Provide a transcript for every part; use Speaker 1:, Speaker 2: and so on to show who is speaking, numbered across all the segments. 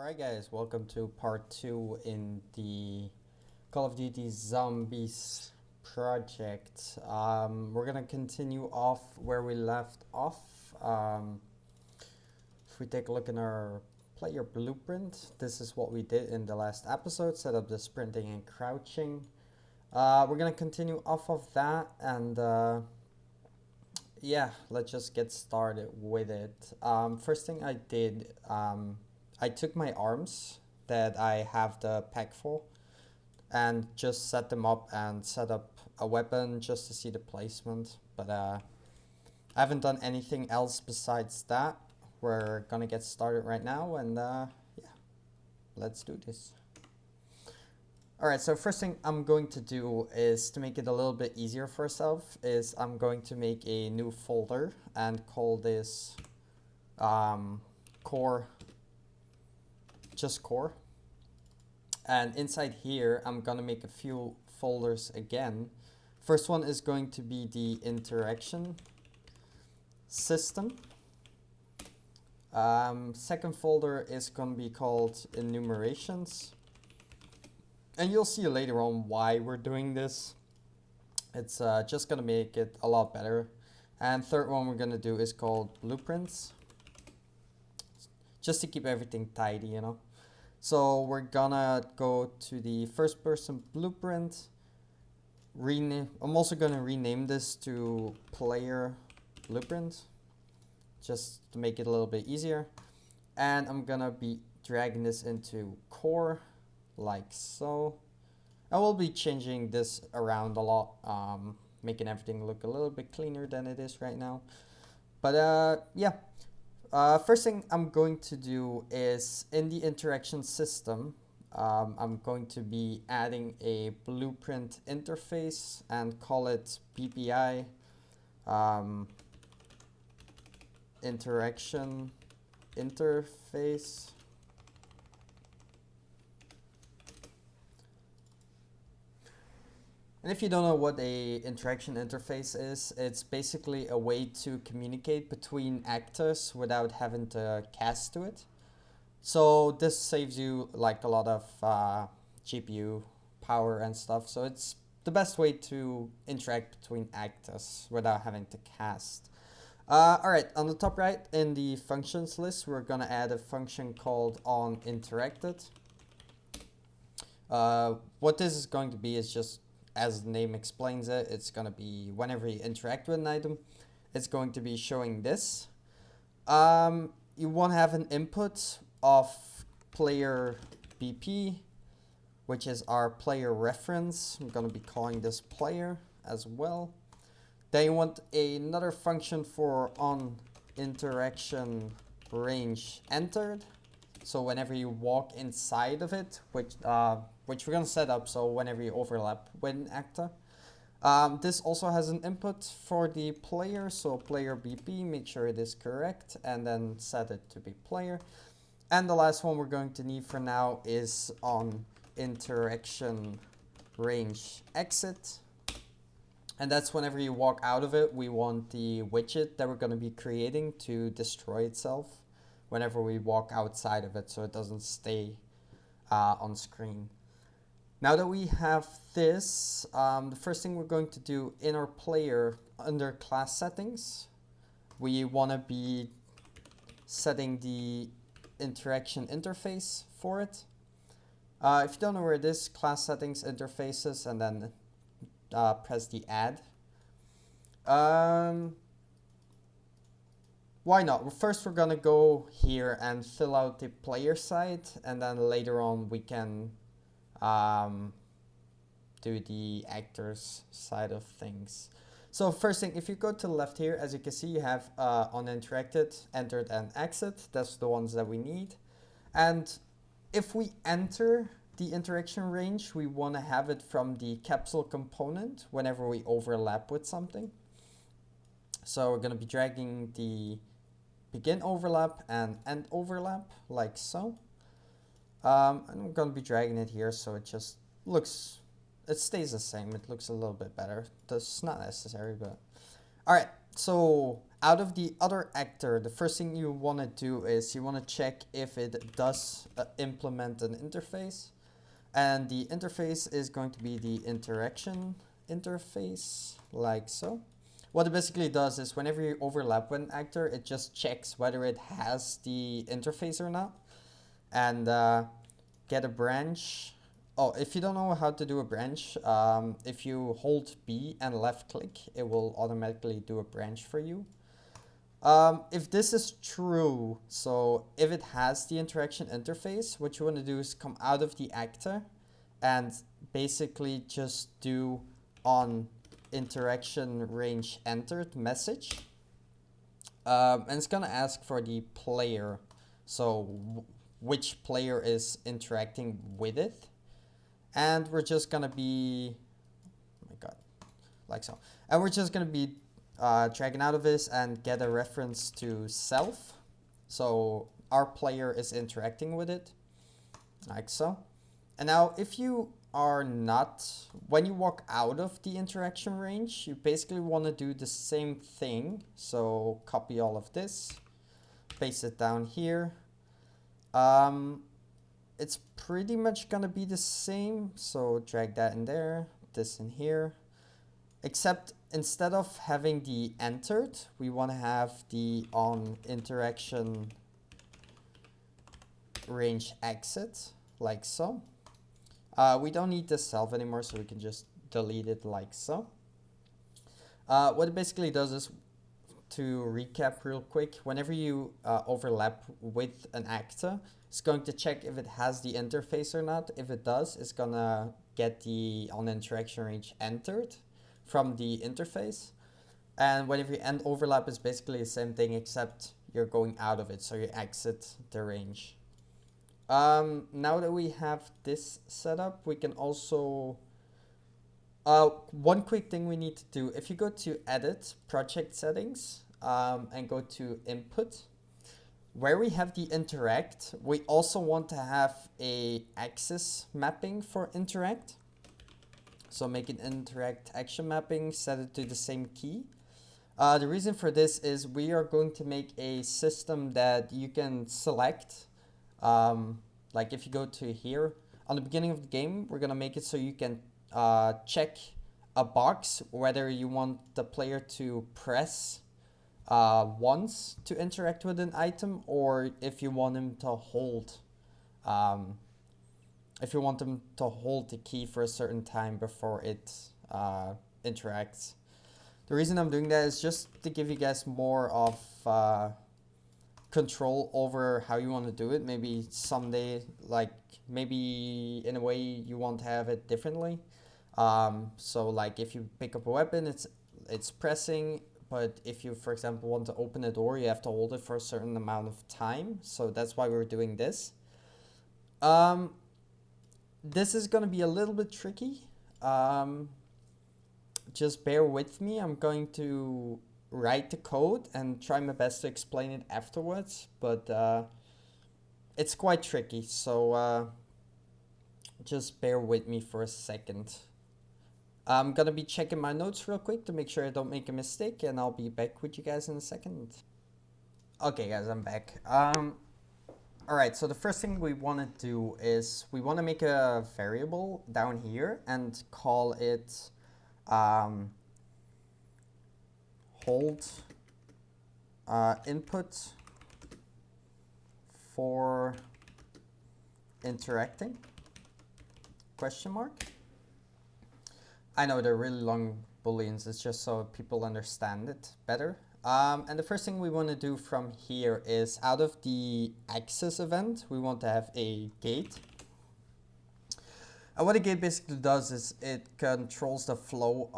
Speaker 1: Alright guys, welcome to part 2 in the Call of Duty Zombies project. We're gonna continue off where we left off. If we take a look in our player blueprint, this is what we did in the last episode, set up the sprinting and crouching. We're gonna continue off of that and yeah, let's just get started with it. First thing I did, I took my arms that I have the pack for and just set them up and set up a weapon just to see the placement. But I haven't done anything else besides that. We're gonna get started right now and yeah, let's do this. Alright, so first thing I'm going to do is to make it a little bit easier for ourselves is I'm going to make a new folder and call this core, just core. And inside here, I'm gonna make a few folders again. First one is going to be the interaction system. Second folder is gonna be called enumerations. And you'll see later on why we're doing this. It's just gonna make it a lot better. And third one we're gonna do is called blueprints. Just to keep everything tidy, you know. So we're gonna go to the first person blueprint. I'm also gonna rename this to player blueprint, just to make it a little bit easier. And I'm gonna be dragging this into core, like so. I will be changing this around a lot, making everything look a little bit cleaner than it is right now. But yeah. First thing I'm going to do is in the interaction system, I'm going to be adding a blueprint interface and call it BPI interaction interface. And if you don't know what a interaction interface is, it's basically a way to communicate between actors without having to cast to it. So this saves you like a lot of GPU power and stuff. So it's the best way to interact between actors without having to cast. Alright, on the top right in the functions list, we're gonna add a function called onInteracted. What this is going to be is just, as the name explains it, it's going to be whenever you interact with an item, it's going to be showing this. You want to have an input of player BP, which is our player reference. I'm going to be calling this player as well. Then you want another function for on interaction range entered. So whenever you walk inside of it, which we're going to set up so whenever you overlap with an actor. This also has an input for the player, so player BP, make sure it is correct, and then set it to be player. And the last one we're going to need for now is on interaction range exit. And that's whenever you walk out of it, we want the widget that we're going to be creating to destroy itself whenever we walk outside of it, so it doesn't stay on screen. Now that we have this, the first thing we're going to do in our player under class settings, we want to be setting the interaction interface for it. If you don't know where it is, class settings, interfaces, and then press the add. Why not? First we're gonna go here and fill out the player side, and then later on we can do the actors side of things. So first thing, if you go to the left here, as you can see, you have uninteracted, entered, and exit. That's the ones that we need. And if we enter the interaction range, we want to have it from the capsule component whenever we overlap with something. So we're going to be dragging the begin overlap and end overlap like so. I'm going to be dragging it here so it just looks, it stays the same. It looks a little bit better. That's not necessary, but alright. So out of the other actor, the first thing you want to do is you want to check if it does implement an interface. And the interface is going to be the interaction interface, like so. What it basically does is whenever you overlap with an actor, it just checks whether it has the interface or not. And get a branch. Oh, if you don't know how to do a branch, if you hold B and left click, it will automatically do a branch for you. If this is true, so if it has the interaction interface, what you want to do is come out of the actor and basically just do on interaction range entered message. And it's going to ask for the player. So which player is interacting with it. And we're just going to be, oh my god, like so. And we're just going to be dragging out of this and get a reference to self. So our player is interacting with it, like so. And now if you are not, when you walk out of the interaction range, you basically want to do the same thing. So copy all of this, paste it down here. It's pretty much gonna be the same. So drag that in there, this in here. Except instead of having the entered, we want to have the on interaction range exit, like so. We don't need the self anymore, so we can just delete it like so. What it basically does is, to recap real quick, whenever you overlap with an actor, it's going to check if it has the interface or not. If it does, it's gonna get the on interaction range entered from the interface. And whenever you end overlap, it's basically the same thing, except you're going out of it, so you exit the range. Now that we have this set up, we can also, one quick thing we need to do, if you go to edit project settings and go to input, where we have the interact, we also want to have a axis mapping for interact. So make an interact action mapping, set it to the same key. The reason for this is we are going to make a system that you can select. Like if you go to here, on the beginning of the game, we're gonna make it so you can check a box whether you want the player to press once to interact with an item, or if you want him to hold the key for a certain time before it interacts. The reason I'm doing that is just to give you guys more of control over how you want to do it. Maybe someday, like maybe in a way you want to have it differently. So like if you pick up a weapon, it's pressing, but if you, for example, want to open a door, you have to hold it for a certain amount of time. So that's why we're doing this. This is going to be a little bit tricky. Just bear with me. I'm going to write the code and try my best to explain it afterwards, but it's quite tricky, so just bear with me for a second. I'm gonna be checking my notes real quick to make sure I don't make a mistake, and I'll be back with you guys in a second. Okay guys, I'm back. Alright, so the first thing we want to do is we want to make a variable down here and call it hold input for interacting, question mark. I know they're really long booleans, it's just so people understand it better. And the first thing we want to do from here is, out of the access event, we want to have a gate. And what a gate basically does is it controls the flow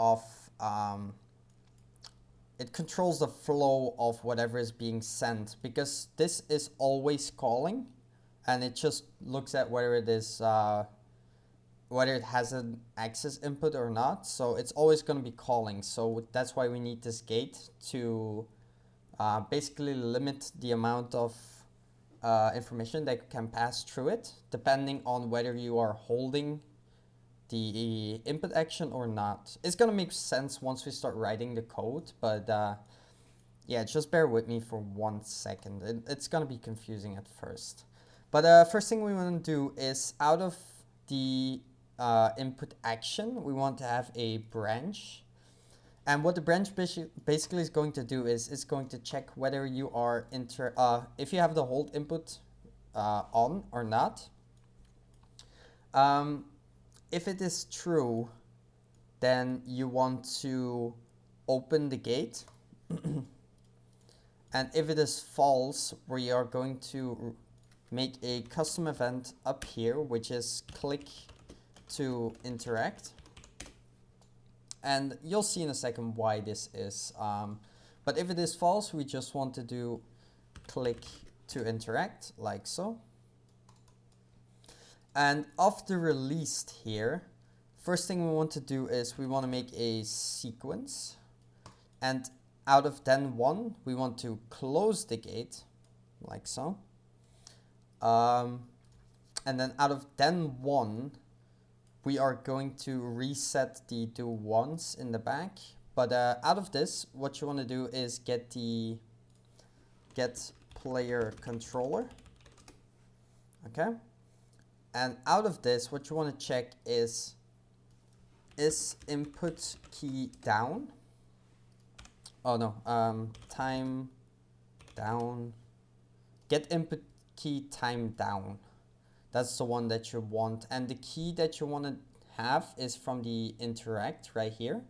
Speaker 1: of whatever is being sent, because this is always calling, and it just looks at whether it is whether it has an access input or not. So it's always going to be calling. So that's why we need this gate to basically limit the amount of information that can pass through it, depending on whether you are holding the input action or not. It's going to make sense once we start writing the code, but Yeah, just bear with me for 1 second. It's gonna be confusing at first. But first thing we want to do is out of the input action, we want to have a branch. And what the branch basically is going to do is it's going to check whether you are if you have the hold input on or not. If it is true, then you want to open the gate. And if it is false, we are going to make a custom event up here, which is click to interact. And you'll see in a second why this is. But if it is false, we just want to do click to interact, like so. And of the released here, first thing we want to do is we want to make a sequence. And out of then 1, we want to close the gate, like so. And then out of then 1, we are going to reset the do once in the back. But out of this, what you want to do is get player controller. Okay. And out of this, what you want to check is input key down. Oh no, time down. Get input key time down. That's the one that you want. And the key that you want to have is from the interact right here.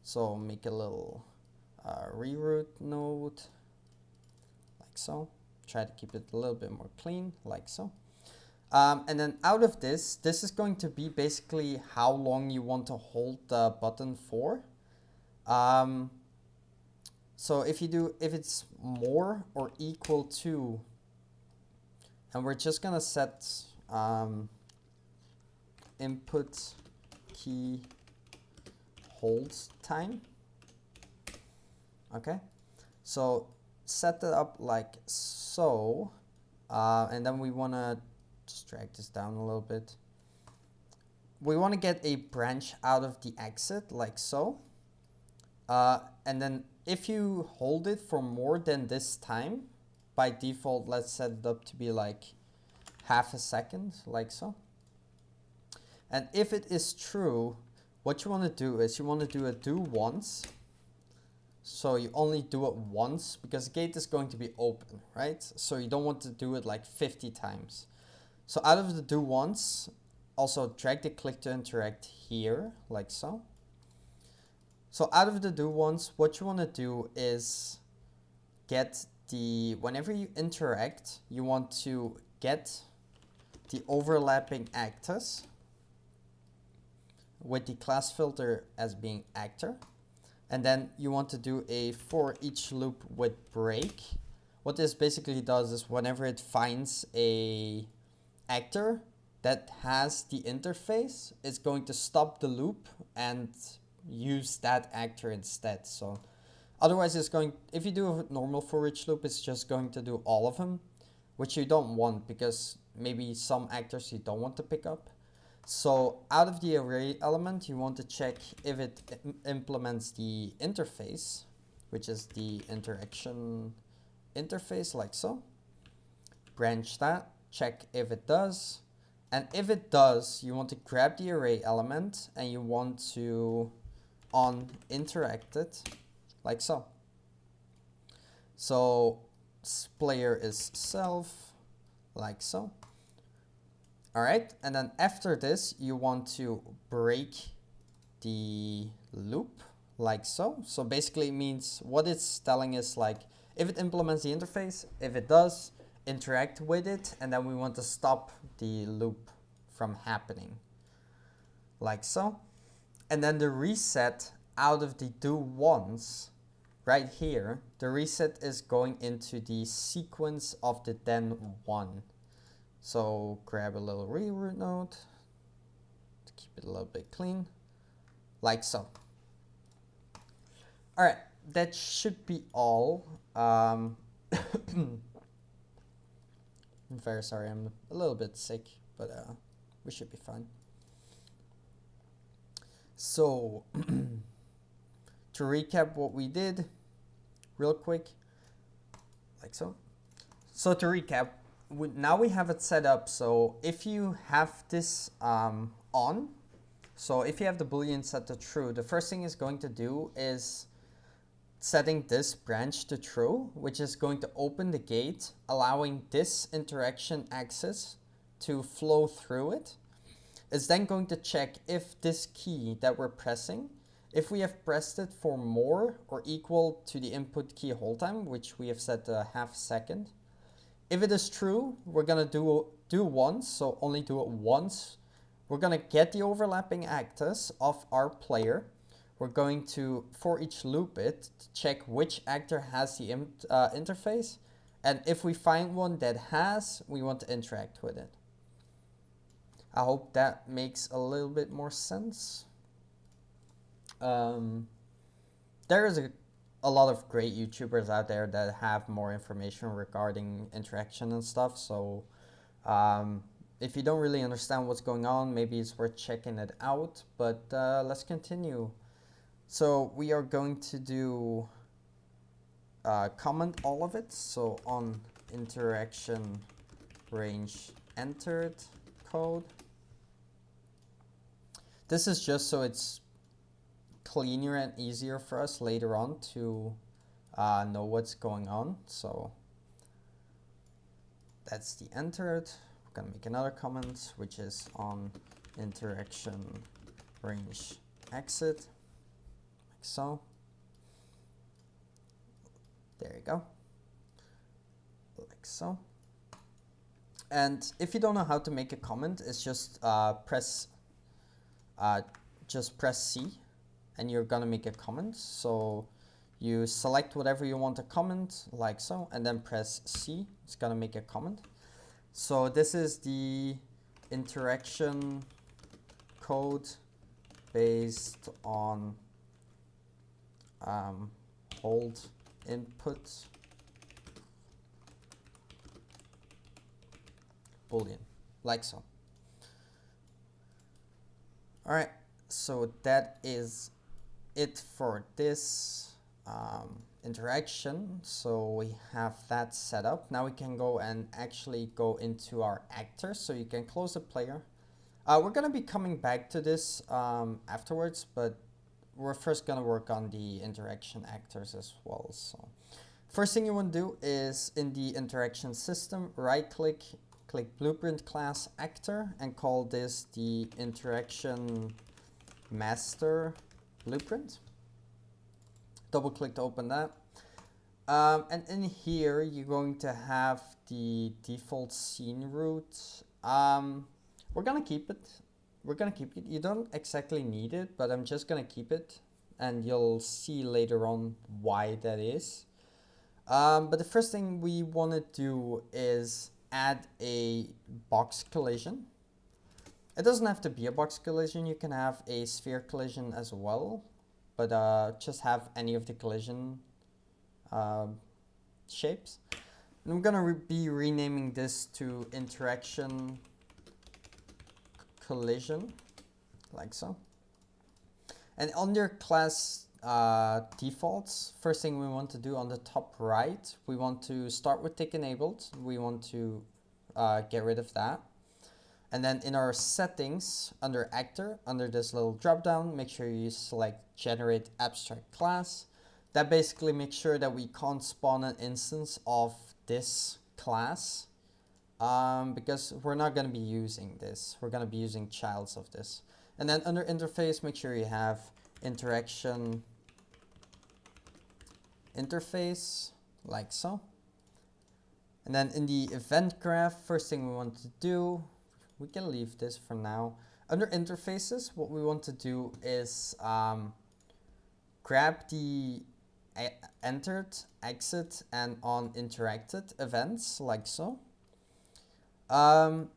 Speaker 1: So make a little reroute node, like so. Try to keep it a little bit more clean, like so. And then out of this is going to be basically how long you want to hold the button for. So if it's more or equal to, and we're just gonna set input key hold time. Okay, so set it up like so, and then we wanna just drag this down a little bit. We want to get a branch out of the exit like so. And then if you hold it for more than this time, by default, let's set it up to be like half a second, like so. And if it is true, what you want to do is you want to do a do once. So you only do it once because the gate is going to be open, right? So you don't want to do it like 50 times. So out of the do once, also drag the click to interact here, like so. So out of the do once, what you want to do is get whenever you interact, you want to get the overlapping actors with the class filter as being actor. And then you want to do a for each loop with break. What this basically does is whenever it finds a actor that has the interface, it's going to stop the loop and use that actor instead. So otherwise it's going, if you do a normal for each loop, it's just going to do all of them, which you don't want because maybe some actors you don't want to pick up. So out of the array element, you want to check if it implements the interface, which is the interaction interface, like so. Branch that, check if it does. And if it does, you want to grab the array element and you want to on interact it, like so. So player is self, like so. All right, and then after this, you want to break the loop, like so. So basically it means what it's telling is like, if it implements the interface, if it does, interact with it, and then we want to stop the loop from happening, like so. And then the reset out of the do once, right here, the reset is going into the sequence of the then one. So grab a little reroute node to keep it a little bit clean, like so. All right, that should be all. I'm very sorry, I'm a little bit sick, but we should be fine. So to recap what we did, real quick, like so. So to recap, now we have it set up. So if you have this on, so if you have the boolean set to true, the first thing it's going to do is setting this branch to true, which is going to open the gate, allowing this interaction access to flow through it. It's then going to check if this key that we're pressing, if we have pressed it for more or equal to the input key hold time, which we have set a half second. If it is true, we're gonna do once, so only do it once. We're gonna get the overlapping actors of our player. We're going to for each loop it to check which actor has the interface, and if we find one that has, we want to interact with it. I hope that makes a little bit more sense. There is a lot of great YouTubers out there that have more information regarding interaction and stuff, so if you don't really understand what's going on, maybe it's worth checking it out, but let's continue. So we are going to do comment all of it. So on interaction range entered code. This is just so it's cleaner and easier for us later on to know what's going on. So that's the entered. We're gonna make another comment, which is on interaction range exit. So there you go, like so. And if you don't know how to make a comment, it's just press C and you're gonna make a comment. So you select whatever you want to comment, like so, and then press C. It's gonna make a comment. So this is the interaction code based on hold input boolean, like so. All right, so that is it for this interaction. So we have that set up. Now we can go and actually go into our actors. So you can close the player. We're gonna be coming back to this afterwards, but we're first gonna work on the interaction actors as well. So first thing you want to do is in the interaction system, right click, click blueprint class actor and call this the interaction master blueprint. Double click to open that. And in here, you're going to have the default scene route. We're gonna keep it. We're gonna keep it. You don't exactly need it, but I'm just gonna keep it, and you'll see later on why that is. But the first thing we want to do is add a box collision. It doesn't have to be a box collision. You can have a sphere collision as well, but just have any of the collision shapes. And I'm gonna be renaming this to interaction collision, like so. And under class defaults, first thing we want to do on the top right, we want to start with tick enabled. We want to get rid of that. And then in our settings, under actor, under this little drop down, make sure you select generate abstract class. That basically makes sure that we can't spawn an instance of this class. Because we're not going to be using this. We're going to be using childs of this. And then under interface, make sure you have interaction interface, like so. And then in the event graph, first thing we want to do, we can leave this for now. Under interfaces, what we want to do is grab the entered, exit, and on interacted events, like so. And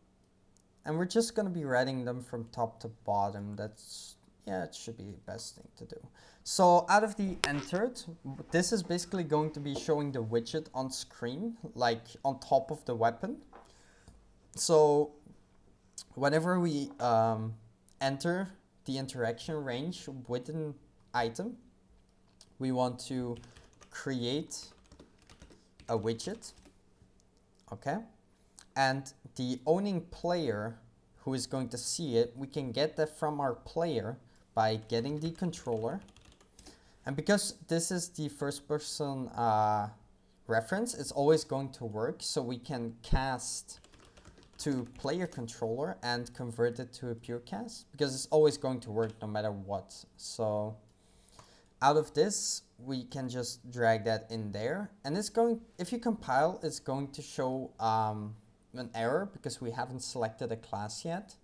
Speaker 1: we're just going to be writing them from top to bottom. That's, yeah, it should be the best thing to do. So out of the entered, this is basically going to be showing the widget on screen, like on top of the weapon. So whenever we enter the interaction range with an item, we want to create a widget, okay? And the owning player who is going to see it, we can get that from our player by getting the controller. And because this is the first person reference, it's always going to work. So we can cast to player controller and convert it to a pure cast because it's always going to work no matter what. So out of this, we can just drag that in there, and it's going, if you compile, it's going to show an error because we haven't selected a class yet.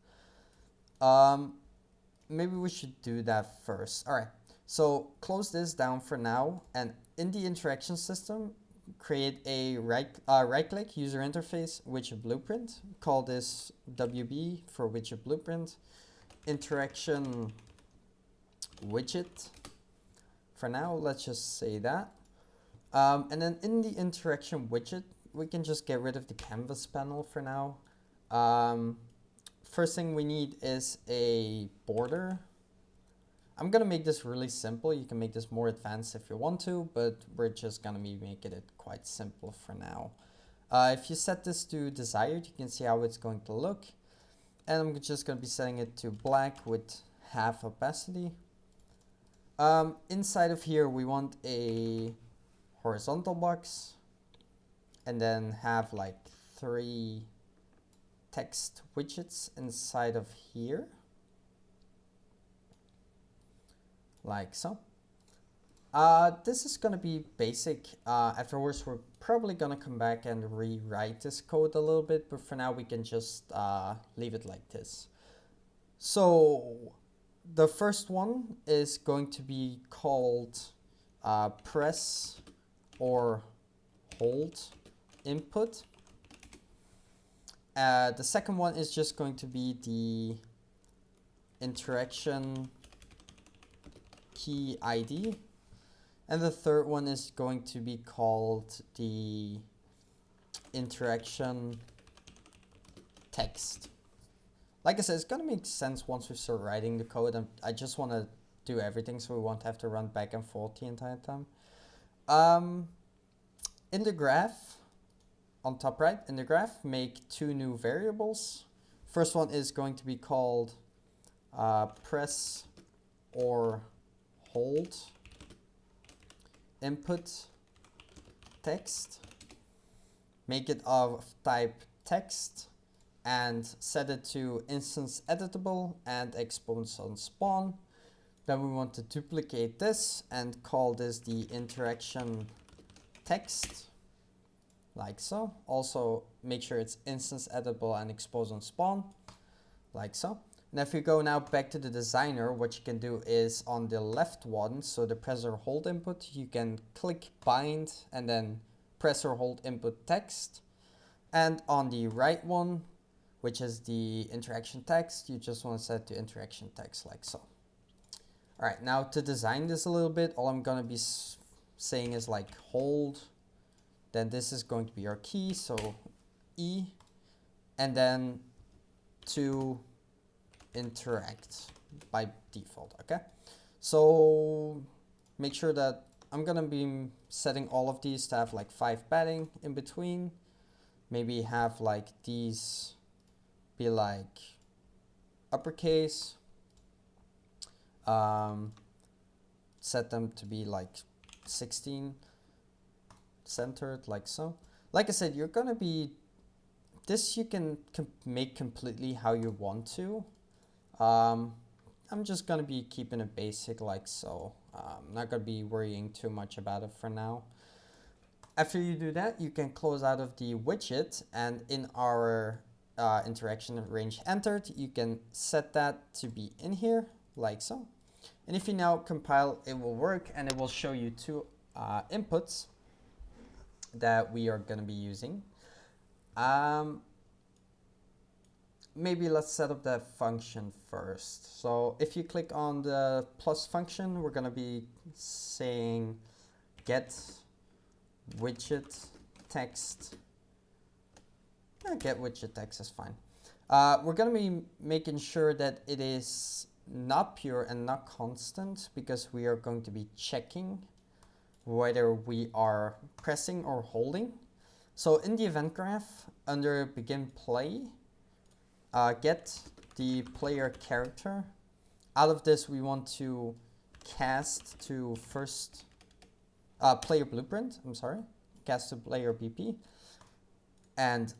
Speaker 1: Maybe we should do that first. All right, so close this down for now, and in the interaction system, create a right-click user interface widget blueprint. Call this WB for widget blueprint. Interaction widget. For now, let's just say that. And then in the interaction widget, we can just get rid of the canvas panel for now. First thing we need is a border. I'm gonna make this really simple. You can make this more advanced if you want to, but we're just gonna be making it quite simple for now. If you set this to desired, you can see how it's going to look. And I'm just gonna be setting it to black with half opacity. Inside of here, we want a horizontal box and then have like 3 text widgets inside of here, like so. This is gonna be basic. Afterwards, we're probably gonna come back and rewrite this code a little bit, but for now we can just leave it like this. So the first one is going to be called press or hold input. The second one is just going to be the interaction key ID. And the third one is going to be called the interaction text. Like I said, it's going to make sense once we start writing the code, and I just want to do everything so we won't have to run back and forth the entire time. In the graph, on top right, in the graph, make 2 new variables. First one is going to be called press or hold input text. Make it of type text and set it to instance editable and expose on spawn. Then we want to duplicate this and call this the interaction text, like so. Also make sure it's instance editable and expose on spawn, like so. And if you go now back to the designer, what you can do is on the left one, so the press or hold input, you can click bind and then press or hold input text. And on the right one, which is the interaction text, you just want to set to interaction text, like so. All right, now to design this a little bit, all I'm gonna be saying is like hold, then this is going to be our key, so E, and then to interact by default, okay? So make sure that I'm gonna be setting all of these to have like 5 padding in between. Maybe have like these be like uppercase. Set them to be like 16 centered, like so. Like I said, you're gonna be, this you can make completely how you want to. I'm just gonna be keeping it basic like so. I'm not gonna be worrying too much about it for now. After you do that, you can close out of the widget, and in our interaction range entered, you can set that to be in here, like so. And if you now compile, it will work, and it will show you 2 inputs that we are going to be using. Maybe let's set up that function first. So if you click on the plus function, we're going to be saying get widget text. Get widget text is fine. We're going to be making sure that it is not pure and not constant, because we are going to be checking whether we are pressing or holding. So in the event graph, under begin play, get the player character. Out of this, we want to cast to first player blueprint, cast to player BP, and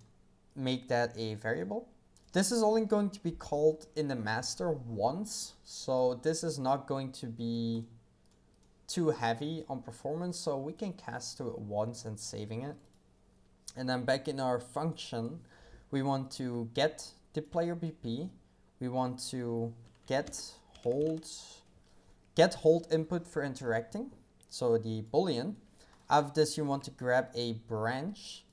Speaker 1: make that a variable. This is only going to be called in the master once, so this is not going to be too heavy on performance, so we can cast to it once and saving it. And then back in our function, we want to get the player BP, we want to get hold input for interacting, so the boolean. Out of this, you want to grab a branch,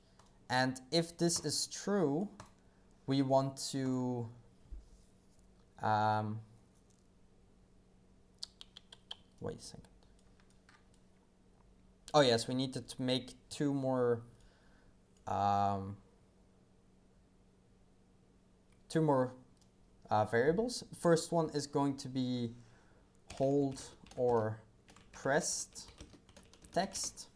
Speaker 1: and if this is true, we want to wait a second. Oh yes, we need to make two more variables. First one is going to be hold or pressed text,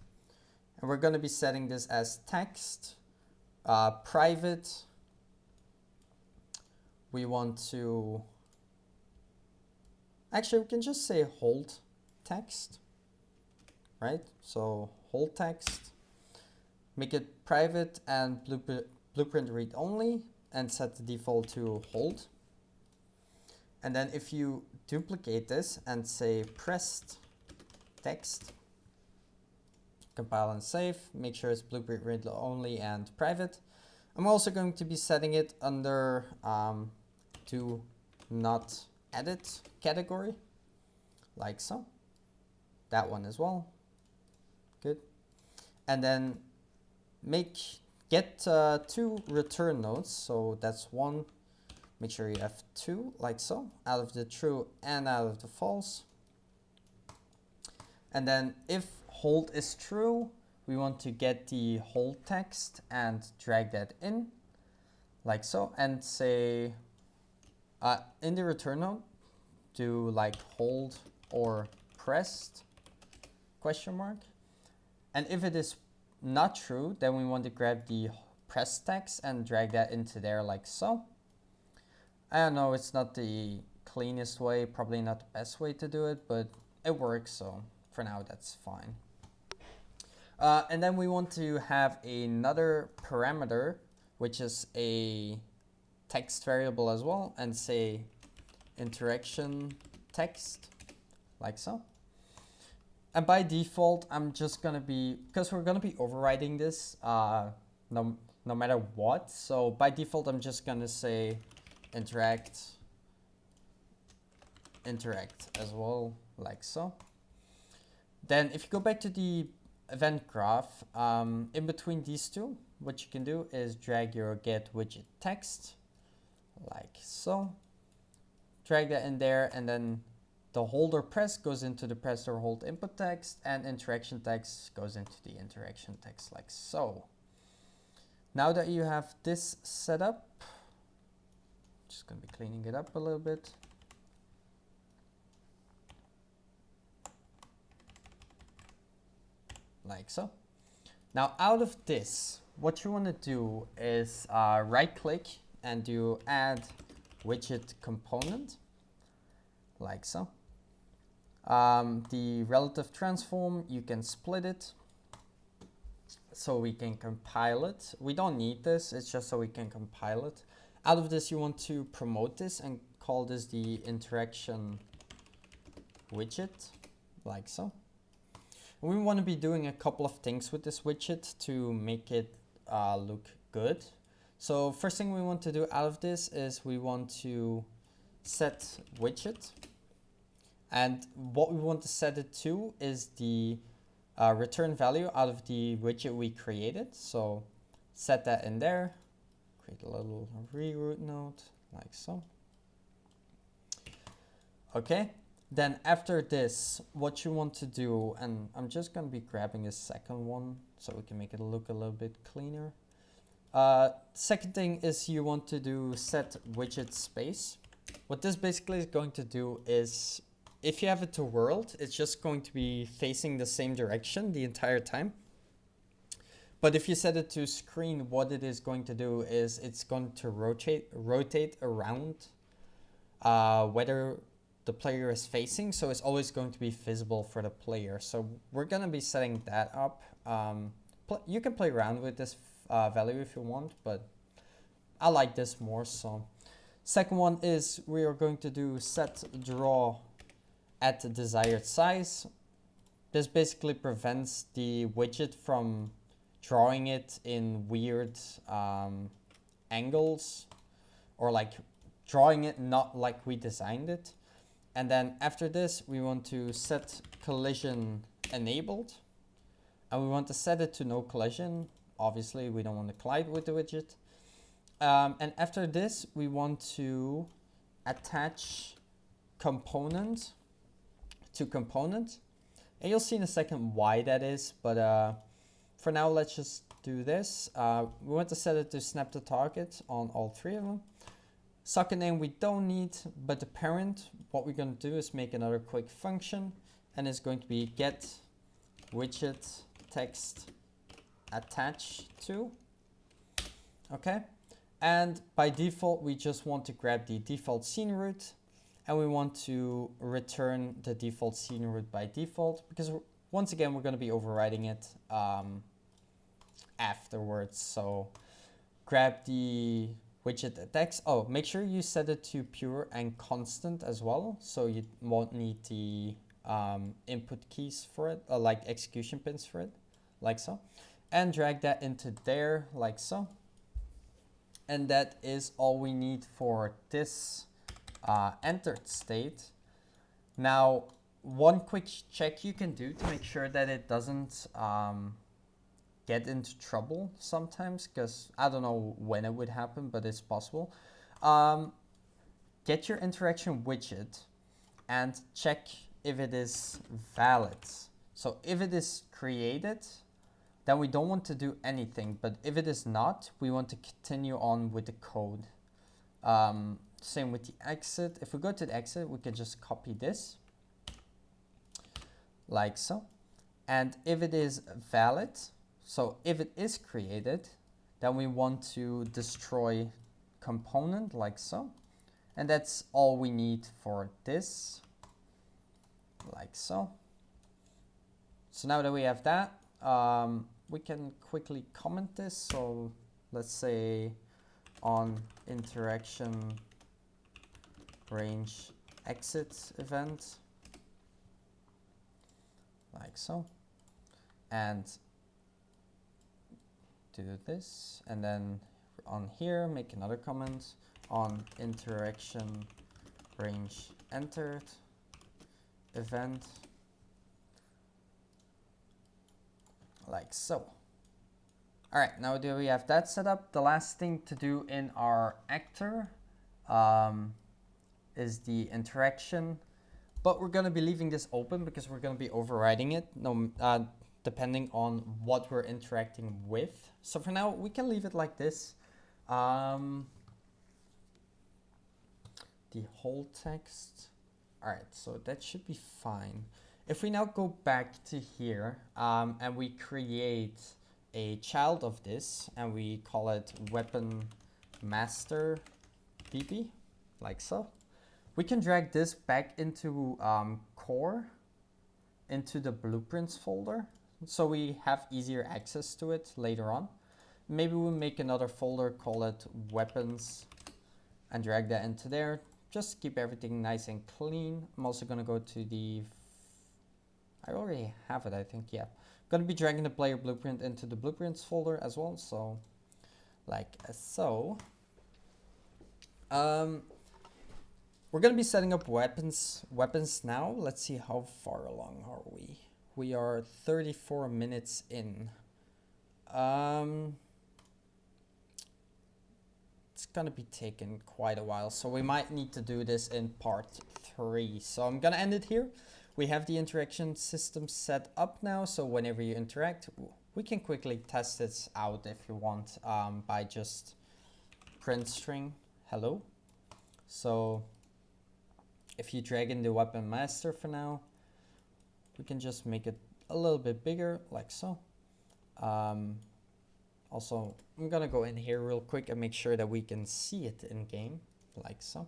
Speaker 1: and we're going to be setting this as text. Private, we want to, actually we can just say hold text, right? So hold text, make it private and blueprint read only, and set the default to hold. And then if you duplicate this and say pressed text, compile and save, make sure it's blueprint read only and private. I'm also going to be setting it under do not edit category, like so. That one as well. Good. And then get two return nodes. So that's one. Make sure you have two, like so, out of the true and out of the false. And then if hold is true, we want to get the hold text and drag that in, like so, and say in the return node, do like hold or pressed question mark. And if it is not true, then we want to grab the press text and drag that into there, like so. I don't know, it's not the cleanest way, probably not the best way to do it, but it works, so for now that's fine. And then we want to have another parameter, which is a text variable as well, and say interaction text, like so. And by default, I'm just gonna be, because we're gonna be overriding this no matter what, so by default I'm just gonna say interact as well, like so. Then if you go back to the event graph, in between these two, what you can do is drag your get widget text, like so. Drag that in there, and then the hold or press goes into the press or hold input text, and interaction text goes into the interaction text, like so. Now that you have this set up, just gonna be cleaning it up a little bit. Like so. Now out of this, what you want to do is right click and do add widget component, like so. The relative transform, you can split it so we can compile it. We don't need this, it's just so we can compile it. Out of this, you want to promote this and call this the interaction widget, like so. We want to be doing a couple of things with this widget to make it look good. So first thing we want to do out of this is we want to set widget. And what we want to set it to is the return value out of the widget we created. So set that in there, create a little reroute node, like so. Okay. Then after this, what you want to do, and I'm just going to be grabbing a second one so we can make it look a little bit cleaner. Second thing is you want to do set widget space. What this basically is going to do is if you have it to world, it's just going to be facing the same direction the entire time. But if you set it to screen, what it is going to do is it's going to rotate around whether the player is facing. So it's always going to be visible for the player. So we're going to be setting that up. You can play around with this value if you want, but I like this more. So second one is we are going to do set draw at the desired size. This basically prevents the widget from drawing it in weird angles, or like drawing it not like we designed it. And then after this, we want to set collision enabled, and we want to set it to no collision. Obviously, we don't want to collide with the widget. And after this, we want to attach component to component. And you'll see in a second why that is, but for now, let's just do this. We want to set it to snap to target on all three of them. Socket name we don't need, but the parent, what we're going to do is make another quick function, and it's going to be get widget text attach to. Okay, and by default, we just want to grab the default scene root, and we want to return the default scene root by default, because once again, we're going to be overriding it afterwards. So grab the widget text. Oh, make sure you set it to pure and constant as well, so you won't need the input keys for it, like execution pins for it, like so. And drag that into there, like so. And that is all we need for this entered state. Now, one quick check you can do to make sure that it doesn't get into trouble sometimes, because I don't know when it would happen, but it's possible. Get your interaction widget and check if it is valid. So if it is created, then we don't want to do anything, but if it is not, we want to continue on with the code. Same with the exit. If we go to the exit, we can just copy this, like so. And if it is valid, so if it is created, then we want to destroy component, like so. And that's all we need for this, like so. So now that we have that, we can quickly comment this. So let's say on interaction range exit event, like so, and do this, and then on here make another comment on interaction range entered event, like so. All right, now that we have that set up, the last thing to do in our actor is the interaction, but we're going to be leaving this open because we're going to be overriding it depending on what we're interacting with. So for now, we can leave it like this. The whole text. All right, so that should be fine. If we now go back to here and we create a child of this and we call it weapon master DB, like so, we can drag this back into core, into the blueprints folder, so we have easier access to it later on. Maybe we'll make another folder, call it weapons, and drag that into there. Just keep everything nice and clean. I'm also going to go to the, I already have it, I think, yeah. I'm going to be dragging the player blueprint into the blueprints folder as well, so like so. We're going to be setting up weapons now. Let's see, how far along are we? We are 34 minutes in. It's going to be taking quite a while, so we might need to do this in part 3. So I'm going to end it here. We have the interaction system set up now, so whenever you interact, we can quickly test this out if you want by just print string hello. So If you drag in the weapon master for now, we can just make it a little bit bigger, like so. Also, I'm gonna go in here real quick and make sure that we can see it in game, like so.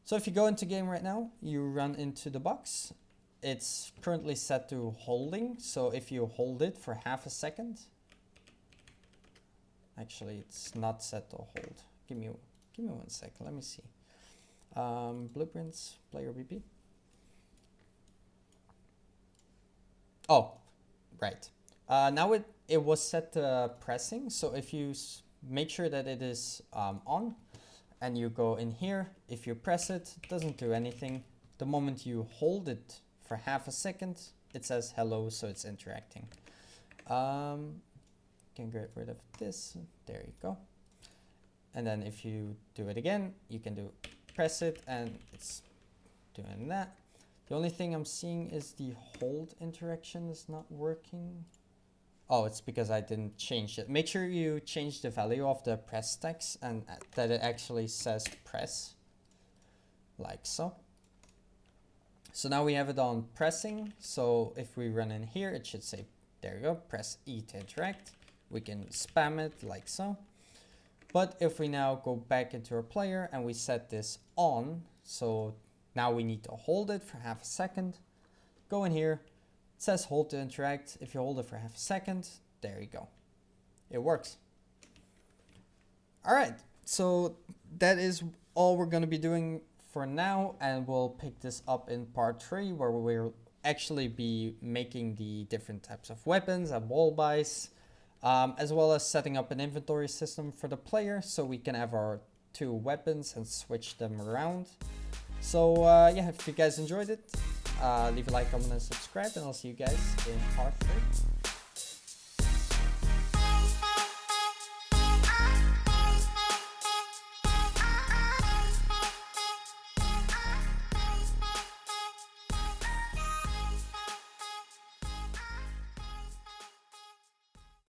Speaker 1: So if you go into game right now, you run into the box. It's currently set to holding, so if you hold it for half a second, actually it's not set to hold. Give me 1 second, let me see. Blueprints, player BP. Oh, right. Now it was set to pressing, so if you make sure that it is on, and you go in here, if you press it, it doesn't do anything. The moment you hold it for half a second, it says hello, so it's interacting. Can get rid of this, there you go. And then if you do it again, you can press it and it's doing that. The only thing I'm seeing is the hold interaction is not working. Oh, it's because I didn't change it. Make sure you change the value of the press text and that it actually says press, like so. So now we have it on pressing. So if we run in here, it should say, there you go, press E to interact. We can spam it like so. But if we now go back into our player and we set this on, so now we need to hold it for half a second, go in here. It says hold to interact. If you hold it for half a second, there you go. It works. All right, so that is all we're going to be doing for now, and we'll pick this up in part 3, where we'll actually be making the different types of weapons and wall buys, as well as setting up an inventory system for the player so we can have our 2 weapons and switch them around. So yeah, if you guys enjoyed it, leave a like, comment, and subscribe, and I'll see you guys in part 3.